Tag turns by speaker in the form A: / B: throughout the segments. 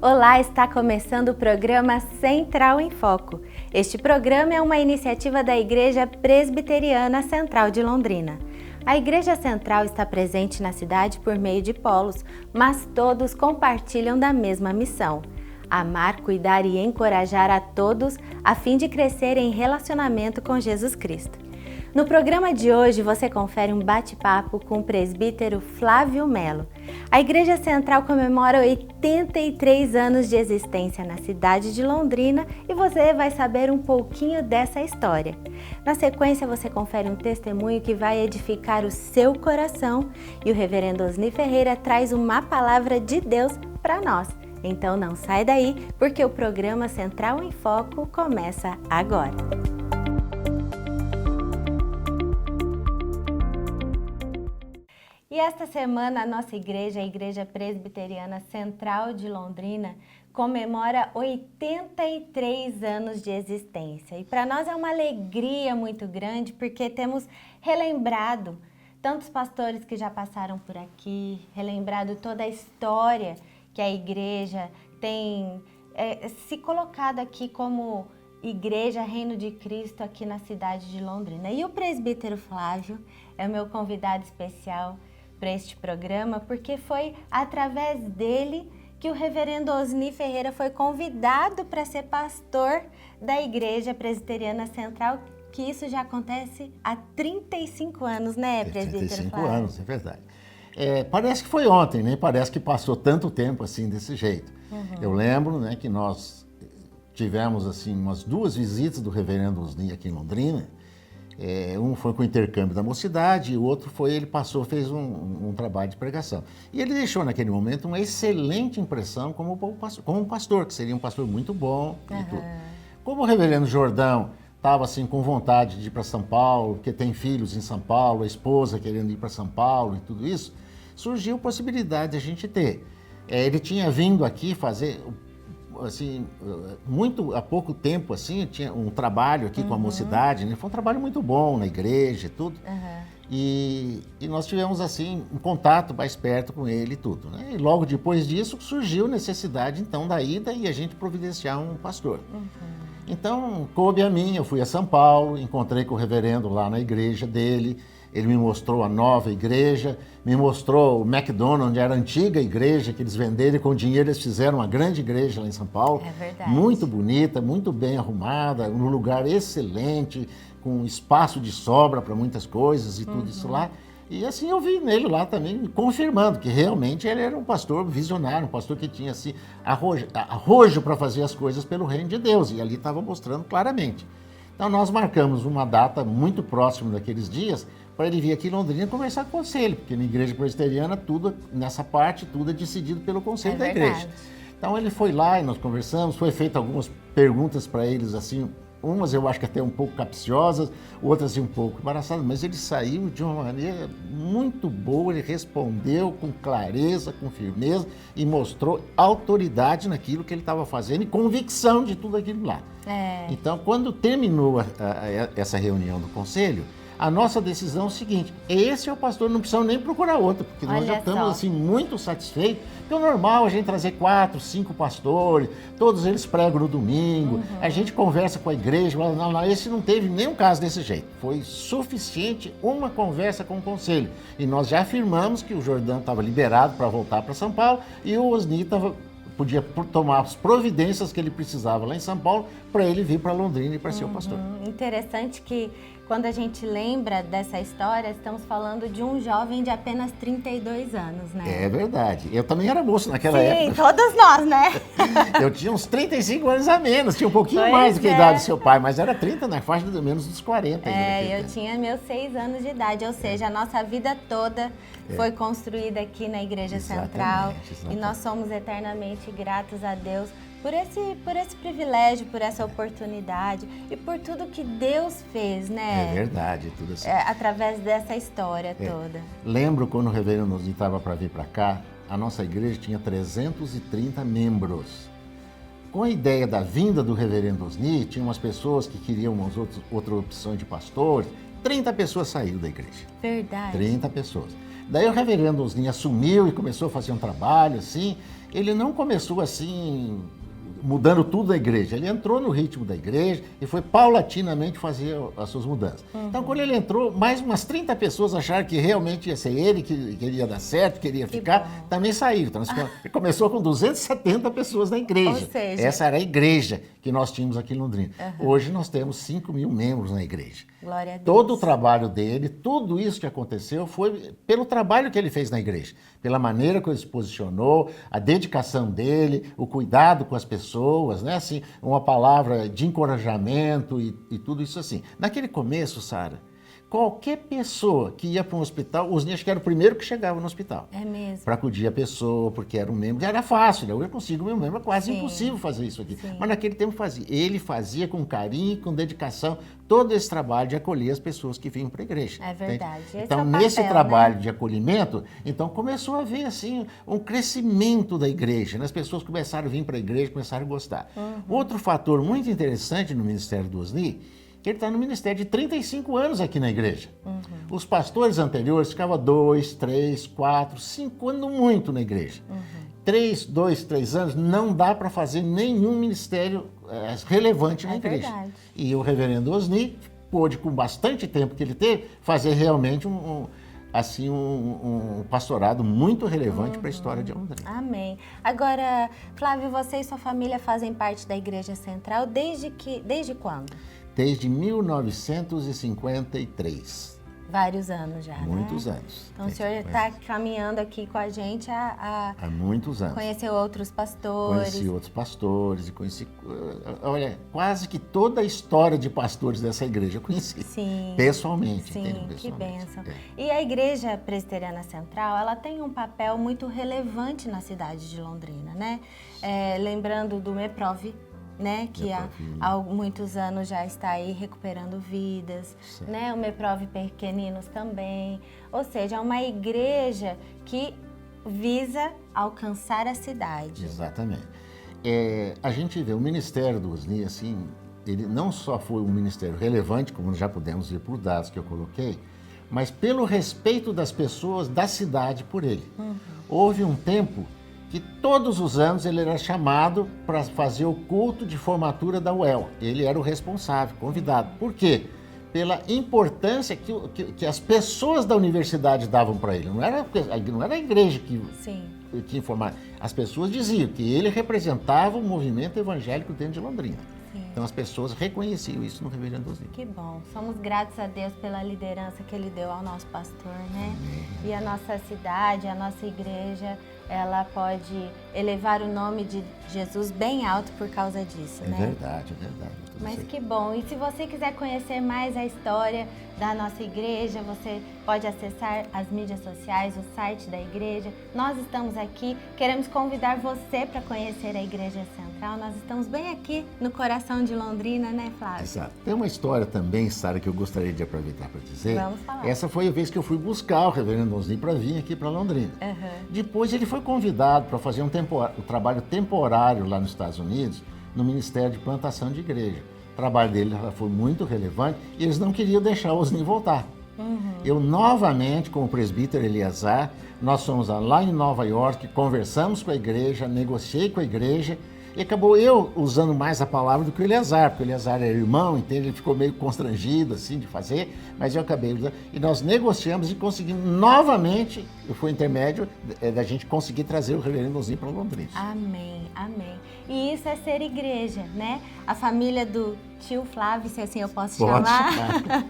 A: Olá, está começando o programa Central em Foco. Este programa é uma iniciativa da Igreja Presbiteriana Central de Londrina. A Igreja Central está presente na cidade por meio de polos, mas todos compartilham da mesma missão: amar, cuidar e encorajar a todos a fim de crescer em relacionamento com Jesus Cristo. No programa de hoje você confere um bate-papo com o presbítero Flávio Melo. A Igreja Central comemora 83 anos de existência na cidade de Londrina e você vai saber um pouquinho dessa história. Na sequência você confere um testemunho que vai edificar o seu coração e o reverendo Osni Ferreira traz uma palavra de Deus para nós. Então não sai daí, porque o programa Central em Foco começa agora. E esta semana a nossa igreja, a Igreja Presbiteriana Central de Londrina, comemora 83 anos de existência. E para nós é uma alegria muito grande porque temos relembrado tantos pastores que já passaram por aqui, relembrado toda a história que a igreja tem se colocado aqui como Igreja Reino de Cristo aqui na cidade de Londrina. E o presbítero Flávio é o meu convidado especial para este programa, porque foi através dele que o reverendo Osni Ferreira foi convidado para ser pastor da Igreja Presbiteriana Central, que isso já acontece há 35 anos, né, presbítero
B: 35
A: Flávio?
B: anos, é verdade. Parece que foi ontem, né? Parece que passou tanto tempo assim, desse jeito. Eu lembro, né, que nós tivemos assim umas 2 visitas do reverendo Osni aqui em Londrina. Um foi com o intercâmbio da mocidade e o outro foi, ele passou, fez um trabalho de pregação. E ele deixou naquele momento uma excelente impressão como um pastor, que seria um pastor muito bom e tudo. Como o reverendo Jordão estava assim com vontade de ir para São Paulo, porque tem filhos em São Paulo, a esposa querendo ir para São Paulo e tudo isso, surgiu a possibilidade de a gente ter. Ele tinha vindo aqui fazer, assim, muito há pouco tempo, assim, tinha um trabalho aqui com a mocidade, né? Foi um trabalho muito bom na igreja e tudo. E nós tivemos, assim, um contato mais perto com ele e tudo, né? E logo depois disso surgiu necessidade, então, da ida e a gente providenciar um pastor. Então, coube a mim, eu fui a São Paulo, encontrei com o reverendo lá na igreja dele. Ele me mostrou a nova igreja, me mostrou o McDonald's, onde era a antiga igreja que eles venderam, e com dinheiro eles fizeram uma grande igreja lá em São Paulo.
A: É verdade.
B: Muito bonita, muito bem arrumada, num lugar excelente, com espaço de sobra para muitas coisas e tudo isso lá. E assim eu vi nele lá também, confirmando que realmente ele era um pastor visionário, um pastor que tinha assim, arrojo para fazer as coisas pelo reino de Deus, e ali estava mostrando claramente. Então nós marcamos uma data muito próxima daqueles dias, para ele vir aqui em Londrina conversar com o conselho, porque na igreja presbiteriana, tudo, nessa parte, tudo é decidido pelo conselho da igreja. Então ele foi lá e nós conversamos, foi feito algumas perguntas para eles, assim, umas eu acho que até um pouco capciosas, outras assim, um pouco embaraçadas, mas ele saiu de uma maneira muito boa, ele respondeu com clareza, com firmeza e mostrou autoridade naquilo que ele estava fazendo e convicção de tudo aquilo lá. Então, quando terminou essa reunião do conselho, a nossa decisão é o seguinte: esse é o pastor, não precisamos nem procurar outro, porque nós já estamos assim, muito satisfeitos. Porque é normal a gente trazer 4, 5 pastores, todos eles pregam no domingo, a gente conversa com a igreja, não, esse não teve nenhum caso desse jeito. Foi suficiente uma conversa com o conselho. E nós já afirmamos que o Jordão estava liberado para voltar para São Paulo e o Osni podia tomar as providências que ele precisava lá em São Paulo para ele vir para Londrina e para ser o pastor.
A: Interessante que quando a gente lembra dessa história, estamos falando de um jovem de apenas 32 anos, né?
B: É verdade. Eu também era moço naquela época.
A: Sim, todos nós, né?
B: Eu tinha uns 35 anos a menos, tinha um pouquinho mais do que a idade do seu pai, mas era 30, na faixa de menos dos 40.
A: Eu tinha meus 6 anos de idade, ou seja, a nossa vida toda foi construída aqui na Igreja Central. E nós somos eternamente gratos a Deus por esse privilégio, por essa oportunidade e por tudo que Deus fez, né?
B: É verdade, tudo assim.
A: Através dessa história toda.
B: Lembro quando o reverendo Osni estava para vir para cá, a nossa igreja tinha 330 membros. Com a ideia da vinda do reverendo Osni, tinha umas pessoas que queriam outras opções de pastores, 30 pessoas saíram da igreja.
A: Verdade.
B: 30 pessoas. Daí o reverendo Osni assumiu e começou a fazer um trabalho assim. Ele não começou assim, mudando tudo da igreja. Ele entrou no ritmo da igreja e foi paulatinamente fazer as suas mudanças. Então, quando ele entrou, mais umas 30 pessoas acharam que realmente ia ser ele, que ia dar certo, que ia ficar, também saíram. Então, ele começou com 270 pessoas na igreja.
A: Ou seja...
B: Essa era a igreja que nós tínhamos aqui em Londrina. Hoje nós temos 5.000 membros na igreja.
A: Glória a Deus.
B: Todo o trabalho dele, tudo isso que aconteceu foi pelo trabalho que ele fez na igreja, pela maneira que ele se posicionou, a dedicação dele, o cuidado com as pessoas, né? Assim, uma palavra de encorajamento e tudo isso assim. Naquele começo, Sara, qualquer pessoa que ia para um hospital, os Osni, acho que era o primeiro que chegava no hospital.
A: É mesmo.
B: Para acudir a pessoa, porque era um membro. Era fácil, né? Eu consigo meu membro, é quase impossível fazer isso aqui. Mas naquele tempo fazia. Ele fazia com carinho e com dedicação todo esse trabalho de acolher as pessoas que vinham para a igreja.
A: É verdade.
B: Então, nesse trabalho de acolhimento, então começou a haver assim, um crescimento da igreja. Né? As pessoas começaram a vir para a igreja, começaram a gostar. Outro fator muito interessante no ministério do Osni, ele está no ministério de 35 anos aqui na igreja. Os pastores anteriores ficavam 2, 3, 4, 5 anos muito na igreja. 2, 3 anos não dá para fazer nenhum ministério relevante na igreja.
A: Verdade.
B: E o reverendo Osni pôde, com bastante tempo que ele teve, fazer realmente um pastorado muito relevante para a história de Londrina.
A: Amém. Agora, Flávio, você e sua família fazem parte da Igreja Central desde quando?
B: Desde 1953.
A: Vários anos já,
B: Muitos
A: né?
B: anos.
A: Então o senhor está caminhando aqui com a gente
B: há muitos anos.
A: Conhecer outros pastores.
B: Conheci outros pastores e conheci, olha, quase que toda a história de pastores dessa igreja eu conheci.
A: Sim.
B: Pessoalmente.
A: Sim,
B: pessoalmente.
A: Que bênção. E a Igreja Presbiteriana Central, ela tem um papel muito relevante na cidade de Londrina, né? Lembrando do MEPROV, né, que há muitos anos já está aí recuperando vidas, né, o MEPROV Pequeninos também, ou seja, é uma igreja que visa alcançar a cidade.
B: Exatamente. A gente vê o ministério do Osni, assim, ele não só foi um ministério relevante, como já pudemos ver por dados que eu coloquei, mas pelo respeito das pessoas da cidade por ele. Houve um tempo que todos os anos ele era chamado para fazer o culto de formatura da UEL. Ele era o responsável, convidado. Por quê? Pela importância que as pessoas da universidade davam para ele. Não era a igreja que informava. As pessoas diziam que ele representava o movimento evangélico dentro de Londrina. Então as pessoas reconheciam isso no reverendo Osni.
A: Que bom. Somos gratos a Deus pela liderança que ele deu ao nosso pastor, né? E a nossa cidade, a nossa igreja, ela pode elevar o nome de Jesus bem alto por causa disso, né?
B: É verdade.
A: Mas que bom. E se você quiser conhecer mais a história da nossa igreja, você pode acessar as mídias sociais, o site da igreja. Nós estamos aqui, queremos convidar você para conhecer a Igreja Central. Nós estamos bem aqui no coração de Londrina, né, Flávio?
B: Exato. Tem uma história também, Sara, que eu gostaria de aproveitar para dizer.
A: Vamos falar.
B: Essa foi a vez que eu fui buscar o reverendo Osni para vir aqui para Londrina. Depois ele foi convidado para fazer um trabalho temporário lá nos Estados Unidos, no Ministério de Plantação de Igreja. O trabalho dele foi muito relevante e eles não queriam deixar o Osni voltar. Eu novamente, com o presbítero Eliazar, nós fomos lá em Nova York, conversamos com a igreja, negociei com a igreja e acabou eu usando mais a palavra do que o Eliazar, porque o Eliazar era irmão, entende? Ele ficou meio constrangido assim de fazer, mas eu acabei usando. E nós negociamos e conseguimos novamente, eu fui intermédio da gente conseguir trazer o reverendo Osni para Londrina.
A: Amém. E isso é ser igreja, né? A família do tio Flávio, se assim eu posso chamar,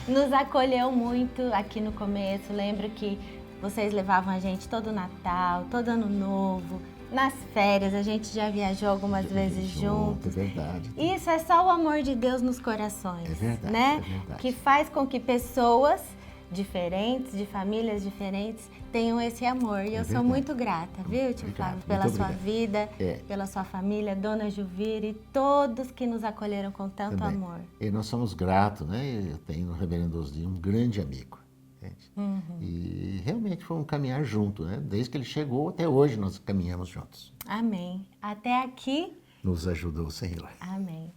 A: nos acolheu muito aqui no começo. Lembro que vocês levavam a gente todo Natal, todo Ano Novo, nas férias, a gente já viajou algumas vezes juntos.
B: É verdade.
A: Isso é só o amor de Deus nos corações, né?
B: É verdade.
A: Que faz com que pessoas diferentes, de famílias diferentes, tenham esse amor. E eu sou muito grata, viu, tio Flávio, pela sua vida, pela sua família, Dona Juvira e todos que nos acolheram com tanto amor.
B: E nós somos gratos, né? Eu tenho no reverendo Osni um grande amigo. E realmente foi um caminhar junto, né? Desde que ele chegou até hoje nós caminhamos juntos.
A: Amém. Até aqui.
B: Nos ajudou o Senhor.
A: Amém.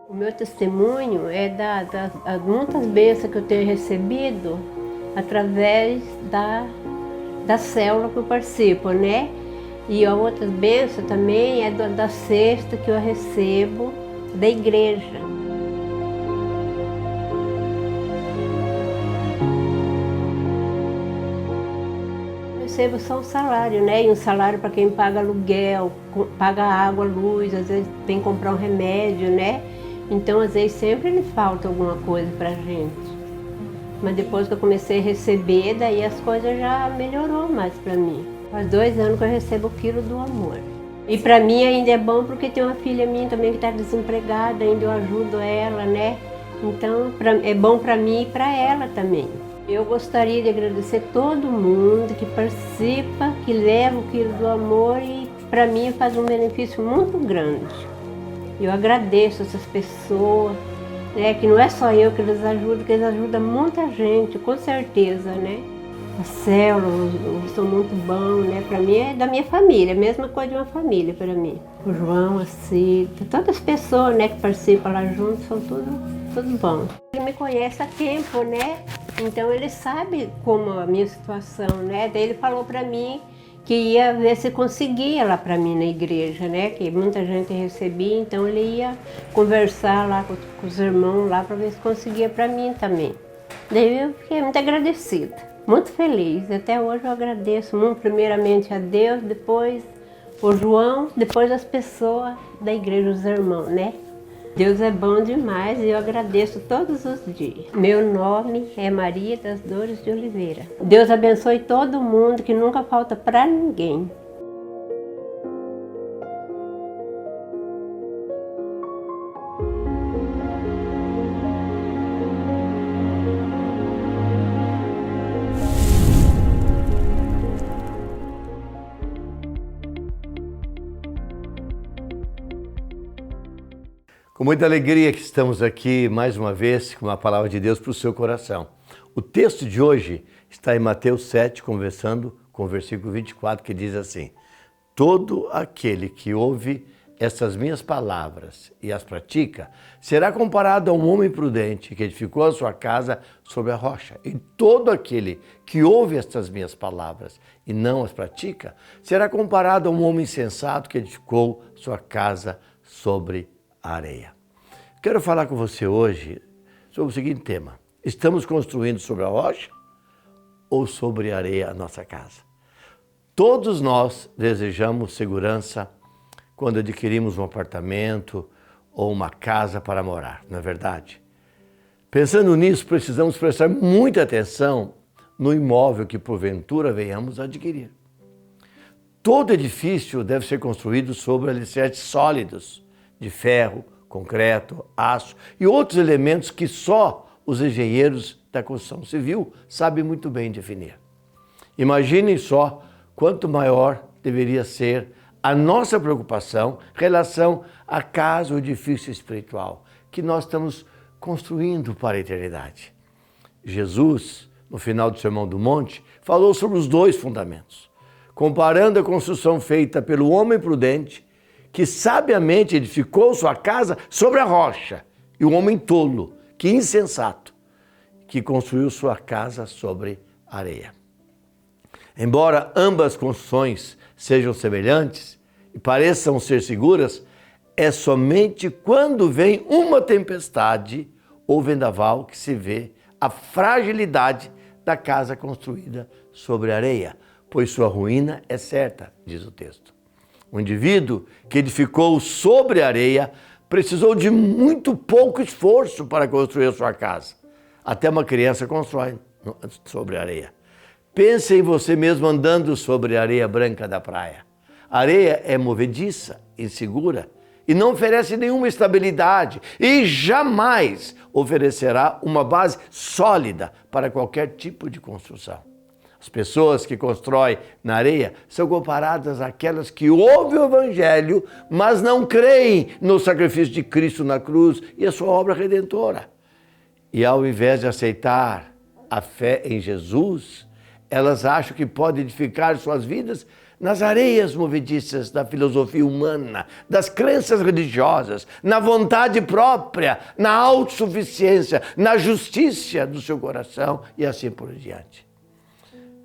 C: O Meu testemunho é das muitas bênçãos que eu tenho recebido através da célula que eu participo, né? E a outra bênção também é da cesta que eu recebo da igreja. Eu recebo só um salário, né? E um salário para quem paga aluguel, paga água, luz, às vezes tem que comprar um remédio, né? Então, às vezes, sempre lhe falta alguma coisa pra gente. Mas depois que eu comecei a receber, daí as coisas já melhorou mais pra mim. Faz 2 anos que eu recebo o quilo do amor. E pra mim ainda é bom porque tem uma filha minha também que está desempregada, ainda eu ajudo ela, né? Então é bom pra mim e pra ela também. Eu gostaria de agradecer todo mundo que participa, que leva o quilo do amor e pra mim faz um benefício muito grande. Eu agradeço essas pessoas, né? Que não é só eu que eles ajudam, que eles ajudam muita gente, com certeza, né? As células são muito bons, né? Para mim é da minha família, a mesma coisa de uma família para mim. O João, a Cida, todas as pessoas, né, que participam lá junto são tudo bom. Ele me conhece há tempo, né? Então ele sabe como a minha situação, né? Daí ele falou para mim que ia ver se conseguia lá para mim na igreja, né? Que muita gente recebia, então ele ia conversar lá com os irmãos lá para ver se conseguia para mim também. Daí eu fiquei muito agradecida. Muito feliz, até hoje eu agradeço muito, primeiramente a Deus, depois o João, depois as pessoas da igreja, os irmãos, né? Deus é bom demais e eu agradeço todos os dias. Meu nome é Maria das Dores de Oliveira. Deus abençoe todo mundo, que nunca falta para ninguém.
D: Com muita alegria que estamos aqui mais uma vez com uma palavra de Deus para o seu coração. O texto de hoje está em Mateus 7, conversando com o versículo 24, que diz assim: todo aquele que ouve estas minhas palavras e as pratica, será comparado a um homem prudente que edificou a sua casa sobre a rocha. E todo aquele que ouve estas minhas palavras e não as pratica, será comparado a um homem insensato que edificou sua casa sobre a areia. Quero falar com você hoje sobre o seguinte tema: estamos construindo sobre a rocha ou sobre a areia a nossa casa? Todos nós desejamos segurança quando adquirimos um apartamento ou uma casa para morar, não é verdade? Pensando nisso, precisamos prestar muita atenção no imóvel que porventura venhamos a adquirir. Todo edifício deve ser construído sobre alicerces sólidos, de ferro, concreto, aço e outros elementos que só os engenheiros da construção civil sabem muito bem definir. Imaginem só quanto maior deveria ser a nossa preocupação em relação à casa ou edifício espiritual que nós estamos construindo para a eternidade. Jesus, no final do Sermão do Monte, falou sobre os 2 fundamentos, comparando a construção feita pelo homem prudente, que sabiamente edificou sua casa sobre a rocha, e o homem tolo, que insensato, que construiu sua casa sobre areia. Embora ambas construções sejam semelhantes e pareçam ser seguras, é somente quando vem uma tempestade ou vendaval que se vê a fragilidade da casa construída sobre areia, pois sua ruína é certa, diz o texto. O indivíduo que edificou sobre areia precisou de muito pouco esforço para construir a sua casa. Até uma criança constrói sobre areia. Pense em você mesmo andando sobre a areia branca da praia. A areia é movediça, insegura e não oferece nenhuma estabilidade e jamais oferecerá uma base sólida para qualquer tipo de construção. As pessoas que constroem na areia são comparadas àquelas que ouvem o Evangelho, mas não creem no sacrifício de Cristo na cruz e a sua obra redentora. E ao invés de aceitar a fé em Jesus, elas acham que podem edificar suas vidas nas areias movediças da filosofia humana, das crenças religiosas, na vontade própria, na autossuficiência, na justiça do seu coração e assim por diante.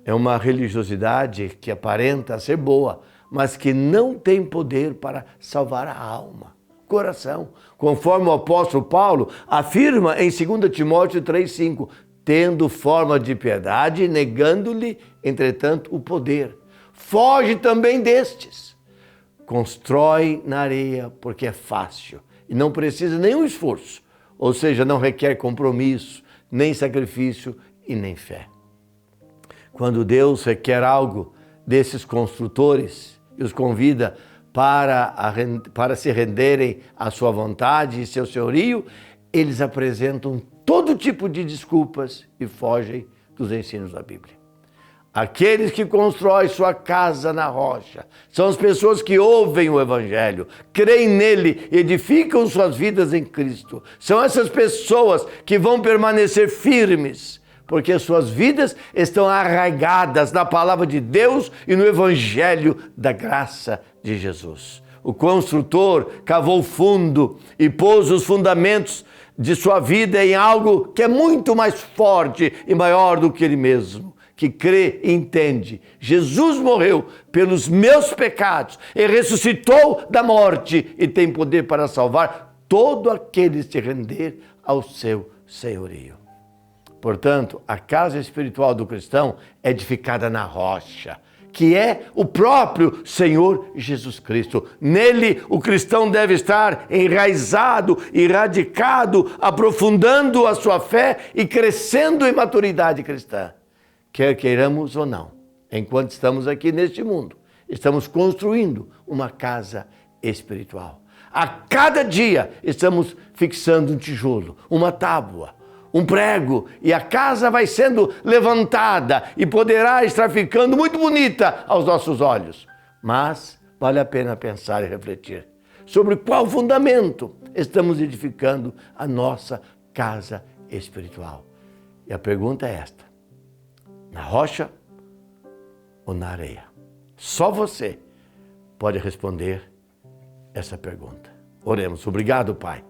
D: É uma religiosidade que aparenta ser boa, mas que não tem poder para salvar a alma, o coração. Conforme o apóstolo Paulo afirma em 2 Timóteo 3,5, tendo forma de piedade, negando-lhe, entretanto, o poder. Foge também destes. Constrói na areia porque é fácil e não precisa nenhum esforço, ou seja, não requer compromisso, nem sacrifício e nem fé. Quando Deus requer algo desses construtores e os convida para se renderem à sua vontade e seu senhorio, eles apresentam todo tipo de desculpas e fogem dos ensinos da Bíblia. Aqueles que constroem sua casa na rocha são as pessoas que ouvem o Evangelho, creem nele e edificam suas vidas em Cristo. São essas pessoas que vão permanecer firmes, porque suas vidas estão arraigadas na palavra de Deus e no Evangelho da graça de Jesus. O construtor cavou fundo e pôs os fundamentos de sua vida em algo que é muito mais forte e maior do que ele mesmo, que crê e entende. Jesus morreu pelos meus pecados e ressuscitou da morte e tem poder para salvar todo aquele que se render ao seu senhorio. Portanto, a casa espiritual do cristão é edificada na rocha, que é o próprio Senhor Jesus Cristo. Nele, o cristão deve estar enraizado e radicado, aprofundando a sua fé e crescendo em maturidade cristã. Quer queiramos ou não, enquanto estamos aqui neste mundo, estamos construindo uma casa espiritual. A cada dia estamos fixando um tijolo, uma tábua, um prego, e a casa vai sendo levantada e poderá estar ficando muito bonita aos nossos olhos. Mas vale a pena pensar e refletir sobre qual fundamento estamos edificando a nossa casa espiritual. E a pergunta é esta: na rocha ou na areia? Só você pode responder essa pergunta. Oremos. Obrigado, Pai,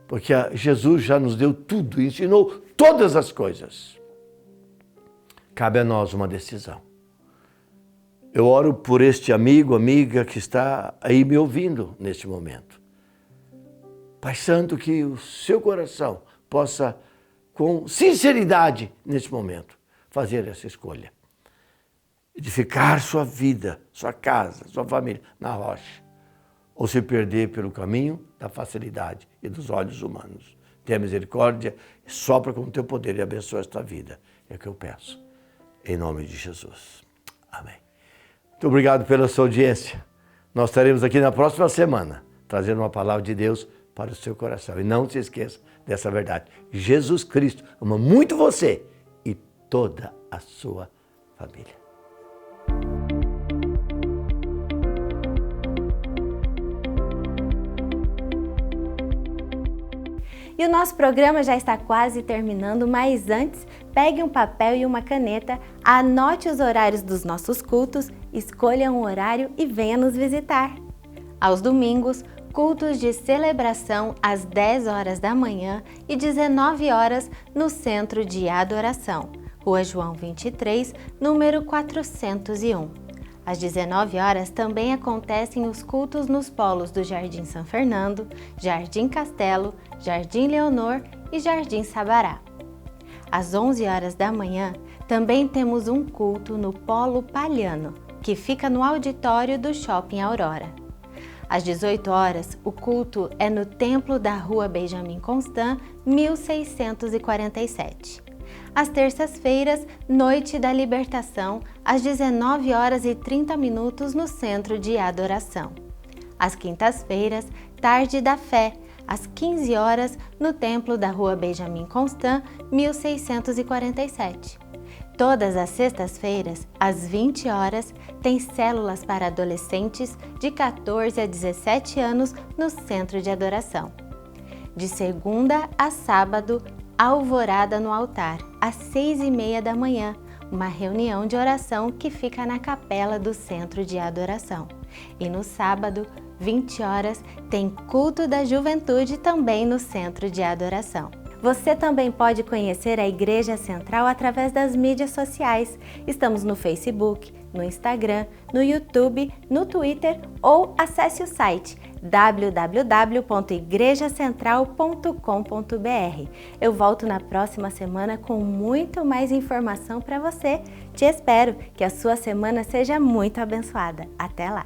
D: porque Jesus já nos deu tudo, ensinou todas as coisas. Cabe a nós uma decisão. Eu oro por este amigo, amiga que está aí me ouvindo neste momento. Pai Santo, que o seu coração possa, com sinceridade, neste momento, fazer essa escolha. Edificar sua vida, sua casa, sua família na rocha. Ou se perder pelo caminho da facilidade e dos olhos humanos. Tenha misericórdia, sopra com o teu poder e abençoa esta vida. É o que eu peço. Em nome de Jesus. Amém. Muito obrigado pela sua audiência. Nós estaremos aqui na próxima semana, trazendo uma palavra de Deus para o seu coração. E não se esqueça dessa verdade. Jesus Cristo ama muito você e toda a sua família.
A: E o nosso programa já está quase terminando, mas antes, pegue um papel e uma caneta, anote os horários dos nossos cultos, escolha um horário e venha nos visitar. Aos domingos, cultos de celebração às 10 horas da manhã e 19 horas no Centro de Adoração, Rua João 23, número 401. Às 19 horas também acontecem os cultos nos polos do Jardim São Fernando, Jardim Castelo, Jardim Leonor e Jardim Sabará. Às 11 horas da manhã também temos um culto no Polo Palhano, que fica no auditório do Shopping Aurora. Às 18 horas, o culto é no Templo da Rua Benjamin Constant, 1647. Às terças-feiras, Noite da Libertação, às 19 horas e 30 minutos no Centro de Adoração. Às quintas-feiras, Tarde da Fé, às 15 horas no Templo da Rua Benjamin Constant, 1647. Todas as sextas-feiras, às 20 horas, tem células para adolescentes de 14 a 17 anos no Centro de Adoração. De segunda a sábado, Alvorada no Altar, às 6h30 da manhã, uma reunião de oração que fica na capela do Centro de Adoração. E no sábado, 20 horas, tem culto da juventude também no Centro de Adoração. Você também pode conhecer a Igreja Central através das mídias sociais. Estamos no Facebook, no Instagram, no YouTube, no Twitter ou acesse o site www.igrejacentral.com.br. Eu volto na próxima semana com muito mais informação para você. Te espero, que a sua semana seja muito abençoada. Até lá!